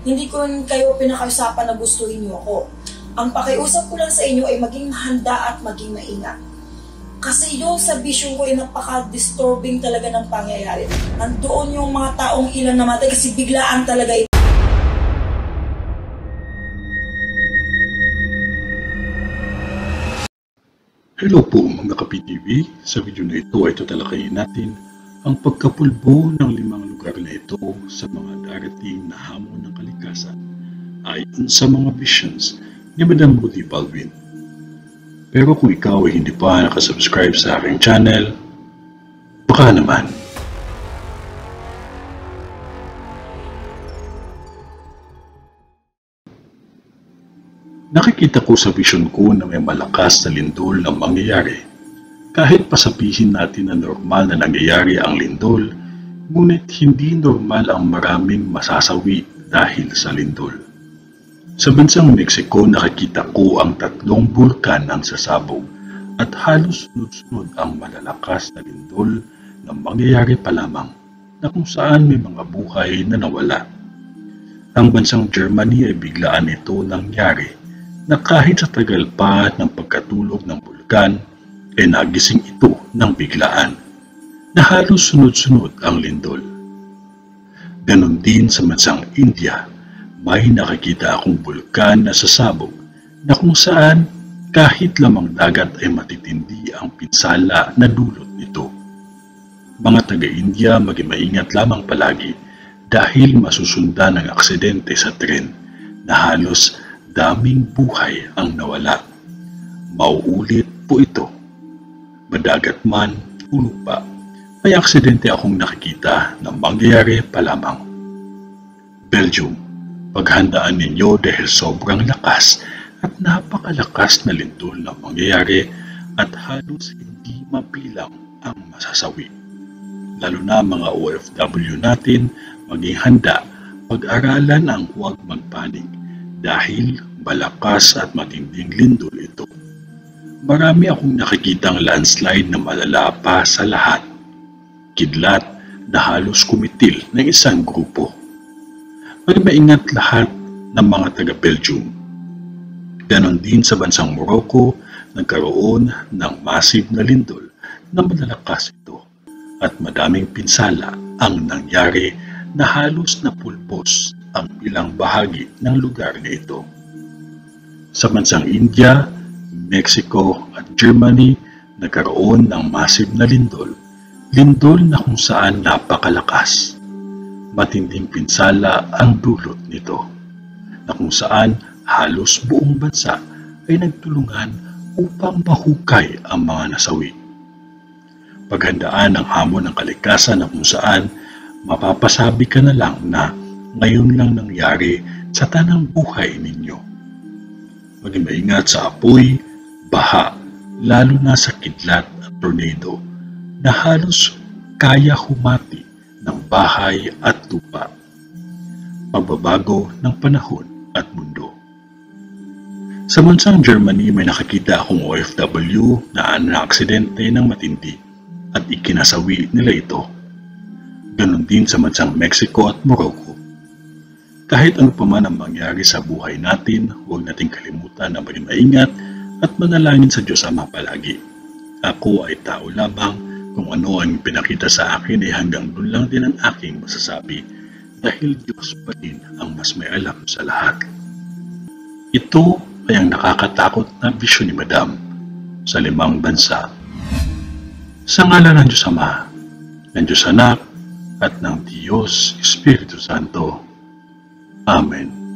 Hindi ko rin kayo pinakausapan na gustuhin niyo ako. Ang pakiusap ko lang sa inyo ay maging handa at maging maingat. Kasi yung sa vision ko ay napaka-disturbing talaga ng pangyayari. Nandoon yung mga taong ilan namatay kasi biglaan talaga ito. Hello po mga ka-PTV. Sa video na ito ay tatalakayin natin ang pagkapulbo ng 5 lugar na ito sa mga darating na hamon ng kalikasan ayon sa mga visions ni Madam Ruthie Baldwin. Pero kung ikaw ay hindi pa nakasubscribe sa aking channel, baka naman. Nakikita ko sa vision ko na may malakas na lindol na mangyayari. Kahit pasabihin natin na normal na nangyayari ang lindol, ngunit hindi normal ang maraming masasawi dahil sa lindol. Sa bansang Mexico, nakikita ko ang 3 bulkan ang sasabog at halos sunod-sunod ang malalakas na lindol na mangyayari pa lamang na kung saan may mga buhay na nawala. Ang bansang Germany ay biglaan ito nangyari na kahit sa tagal pa ng pagkatulog ng bulkan, ay nagising ito ng biglaan na halos sunod-sunod ang lindol. Ganon din sa bansang India, may nakikita akong bulkan na sasabog na kung saan kahit lamang dagat ay matitindi ang pinsala na dulot nito. Mga taga-India, maging maingat lamang palagi dahil masusundan ng aksidente sa tren na halos daming buhay ang nawala. Mauulit po ito. Madagat man o lupa, may aksidente akong nakikita na mangyayari pa lamang. Belgium, paghandaan ninyo dahil sobrang lakas at napakalakas na lindol na mangyayari at halos hindi mabilang ang masasawi. Lalo na mga OFW natin, maging handa, pag-aralan ang huwag magpanik dahil malakas at matinding lindol ito. Marami akong nakikitang landslide na malala pa sa lahat. Kidlat na halos kumitil ng isang grupo. Maingat lahat ng mga taga-Belgium. Ganon din sa bansang Morocco, nagkaroon ng massive na lindol na malalakas ito at madaming pinsala ang nangyari na halos napulbos ang ilang bahagi ng lugar na ito. Sa bansang India, Mexico at Germany, nagkaroon ng massive na lindol na kung saan napakalakas. Matinding pinsala ang dulot nito, na kung saan halos buong bansa ay nagtulungan upang mahukay ang mga nasawi. Paghandaan ang hamon ng kalikasan na kung saan mapapasabi ka na lang na ngayon lang nangyari sa tanang buhay ninyo. Maging maingat sa apoy, baha, lalo na sa kidlat at tornado na halos kaya humati ng bahay at lupa. Pagbabago ng panahon at mundo. Sa bansang Germany, may nakakita akong OFW na na-aksidente ng matindi at ikinasawi nila ito. Ganon din sa bansang Mexico at Morocco. Kahit ano pa man ang mangyari sa buhay natin, huwag nating kalimutan na maging maingat at manalangin sa Diyos Ama palagi. Ako ay tao lamang. Kung ano ang pinakita sa akin ay hanggang doon lang din ang aking masasabi dahil Diyos pa din ang mas may alam sa lahat. Ito ay ang nakakatakot na bisyon ni Madam sa 5 bansa. Sa ngalan ng Diyos Ama, ng Diyos Anak, at ng Diyos Espiritu Santo. Amen.